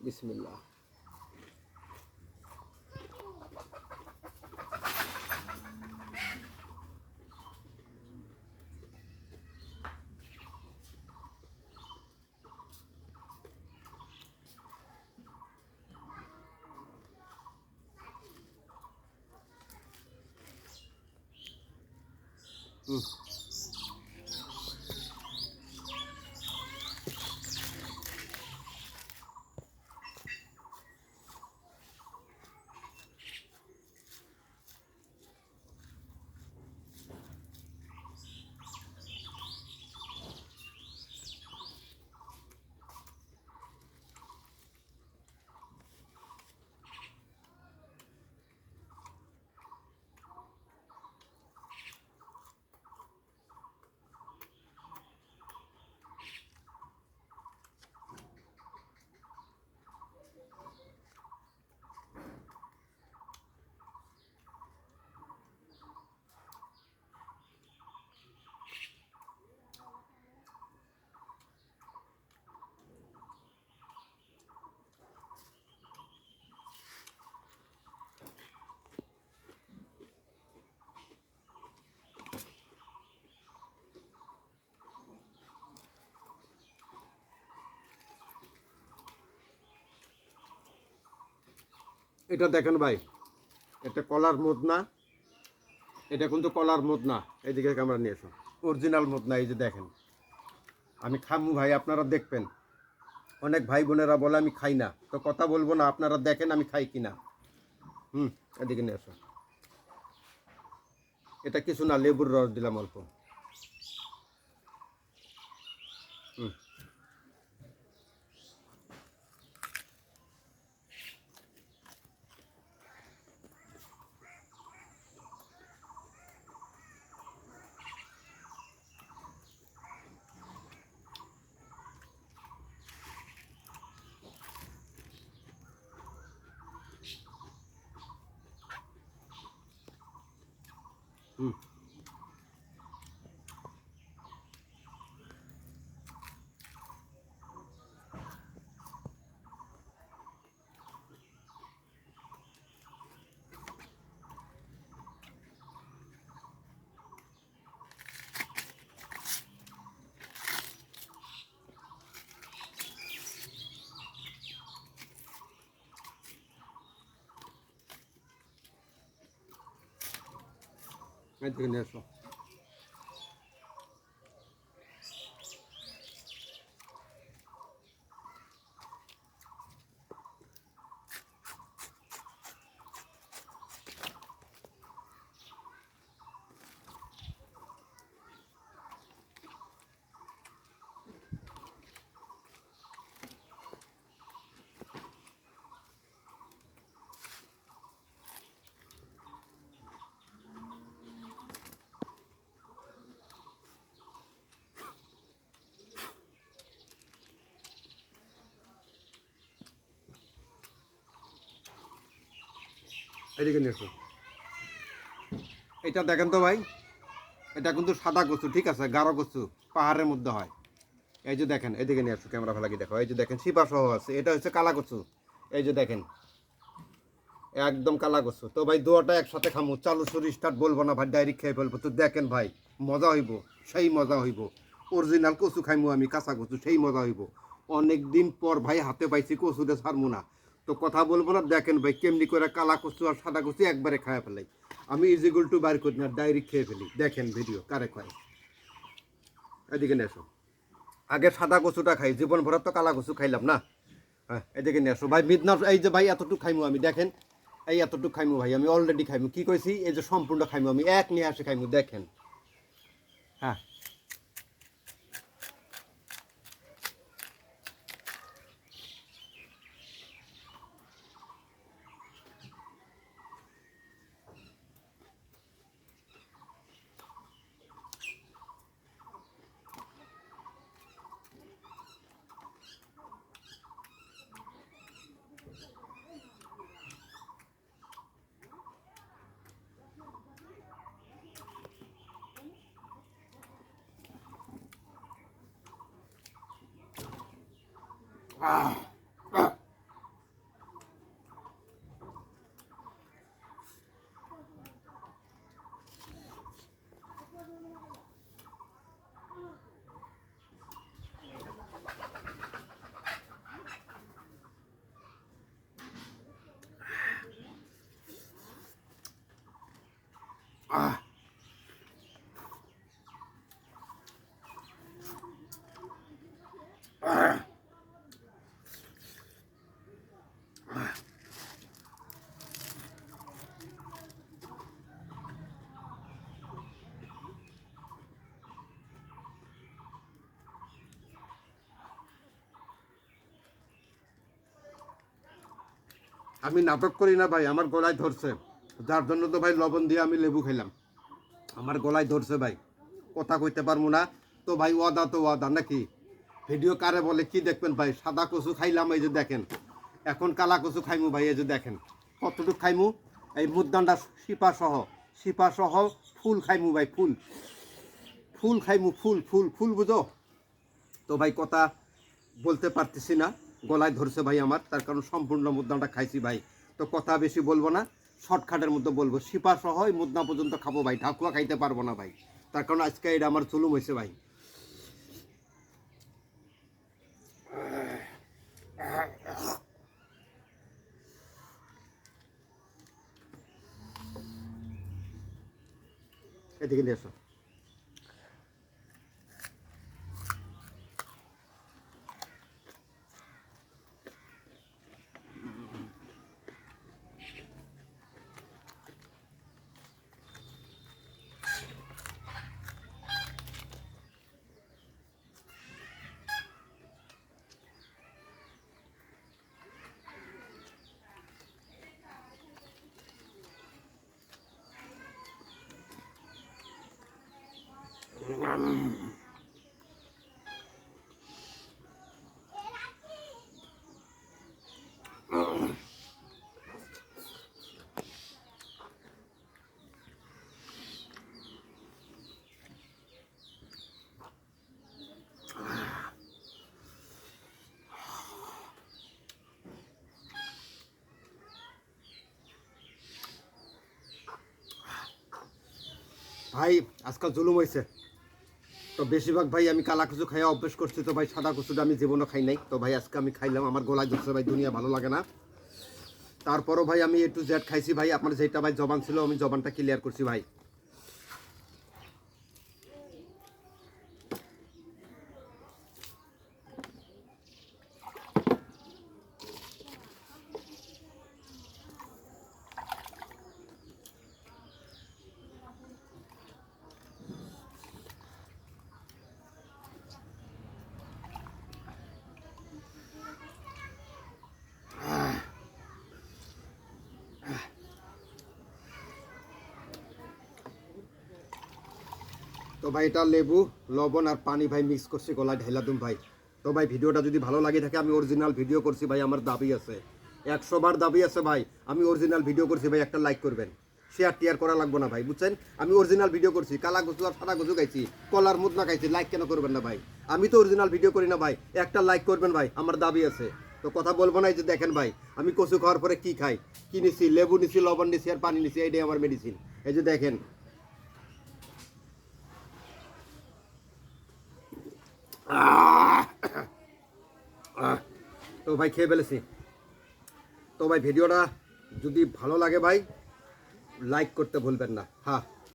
বিসমিল্লাহ। এটা দেখেন ভাই, এটা কলার মদ না, এটা কিন্তু কলার মদ না। এইদিকে ক্যামেরা নিয়ে এসো, অরিজিনাল মদ না। এই যে দেখেন, আমি খামু ভাই, আপনারা দেখবেন। অনেক ভাই বোনেরা বলে আমি খাই না, তো কথা বলবো না, আপনারা দেখেন আমি খাই কিনা। এদিকে নিয়ে এসো। এটা কিছু না, লেবুর রস দিলাম অল্প। হুম হুম এদিকে নিয়ে এসো। এদিকে নিয়ে এসো। এটা দেখেন তো ভাই, এটা কিন্তু সাদা কচু, ঠিক আছে, গাঢ় কচু, পাহাড়ের মধ্যে হয়। এই যে দেখেন, এদিকে নিয়ে আসো, ক্যামেরা ফেলা কি দেখো, এই যে দেখেন শিপা সহ আছে। এটা হচ্ছে কালা কচু, এই যে দেখেন, একদম কালা কচু। তো ভাই দুয়াটা একসাথে খামু, চালু শুরু স্টার্ট বলবো না ভাই, ডাইরেক্ট খেয়ে ফেলবো। তো দেখেন ভাই, মজা হইব, সেই মজা হইব। অরিজিনাল কচু খাইমু আমি, কাঁচা কচু, সেই মজা হইব। অনেক দিন পর ভাই হাতে পাইছি, কচুটা ছাড়মু না। তো কথা বলবো না, দেখেন ভাই কেমনি করে কালা কচু আর সাদা কচু একবারে খাওয়া ফেলাই। আমি ইজিগুল টু বাইর করি না, ডাইরেক্ট খেয়ে ফেলি। দেখেন ভিডিও কারে খায়। এদিকে নিয়ে এসো। আগে সাদা কচুটা খাই, জীবন ভরা তো কালা কচু খাইলাম না। হ্যাঁ, এদিকে নিয়ে আসো ভাই, মিদনার এই যে ভাই এতটুকু খাইমু আমি, দেখেন এই এতটুকু খাইমু ভাই, আমি অলরেডি খাইমু, কি কইছি, এই যে সম্পূর্ণ খাইমু আমি, এক নিয়ে আসে খাইমু, দেখেন। হ্যাঁ, আমি নাটক করি না ভাই, আমার গলায় ধরছে, যার জন্য তো ভাই লবণ দিয়ে আমি লেবু খাইলাম। আমার গলায় ধরছে ভাই, কথা কইতে পারবো না। তো ভাই ওয়াদা তো ওয়াদা নাকি? ভিডিও কারে বলে কি দেখবেন ভাই? সাদা কচু খাইলাম, এই যে দেখেন। এখন কালা কচু খাইমু ভাই, এই যে দেখেন কতটুক খাইমু। এই মুদ্দানটা শিপা সহ ফুল খাইমু ভাই, ফুল ফুল খাইমু, ফুল ফুল ফুল, বুঝো তো ভাই? কথা বলতে পারতেছি না, গলায় ধরছে ভাই আমার, তার কারণ সম্পূর্ণ মুদ্দাটা খাইছি ভাই। তো কথা বেশি বলবো না, শর্টকাটের মধ্যে বলবো, শিপা সহ এই মুদ্দা পর্যন্ত খাবো ভাই, ঢাকুয়া খাইতে পারবো না ভাই, তার কারণ আজকে এটা আমার চুলুম হয়েছে ভাই। এদিকে নিয়ে এসো। ভাই আজকাল জুলুম হয়েছে, তো বেশিরভাগ ভাই আমি কালা কচু খাইয়া অভ্যেস করছি, তো ভাই সাদা কচুটা আমি জীবনও খাই নাই। তো ভাই আজকে আমি খাইলাম, আমার গলায় ধরছে ভাই, দুনিয়া ভালো লাগে না। তারপরও ভাই আমি একটু জেড খাইছি ভাই, আপনার যেটা ভাই জবান ছিল আমি জবানটা ক্লিয়ার করছি ভাই। তো ভাই এটা লেবু, লবণ আর পানি ভাই মিক্স করছি, গলায় ঢেলা দুম ভাই। তো ভাই ভিডিওটা যদি ভালো লাগে থাকে, আমি অরিজিনাল ভিডিও করছি ভাই, আমার দাবি আছে 100 বার দাবি আছে ভাই, আমি অরিজিনাল ভিডিও করছি ভাই, একটা লাইক করবেন, শেয়ার টিয়ার করা লাগবে না ভাই, বুঝছেন? আমি অরিজিনাল ভিডিও করছি, কালা কচু আর সাদা কচু খাইছি, কলার মুদনা খাইছি, লাইক কেন করবেন না ভাই? আমি তো অরিজিনাল ভিডিও করি না ভাই, একটা লাইক করবেন ভাই, আমার দাবি আছে। তো কথা বলবো না, এই যে দেখেন ভাই আমি কচু খাওয়ার পরে কি খাই, কি নিছি, লেবু নিছি, লবণ নিছি আর পানি নিছি, এইটাই আমার মেডিসিন। এই যে দেখেন। তো ভাই খেয়ে ফেলেছি। তো ভাই ভিডিওটা যদি ভালো লাগে ভাই, লাইক করতে ভুলবেন না। হ্যাঁ।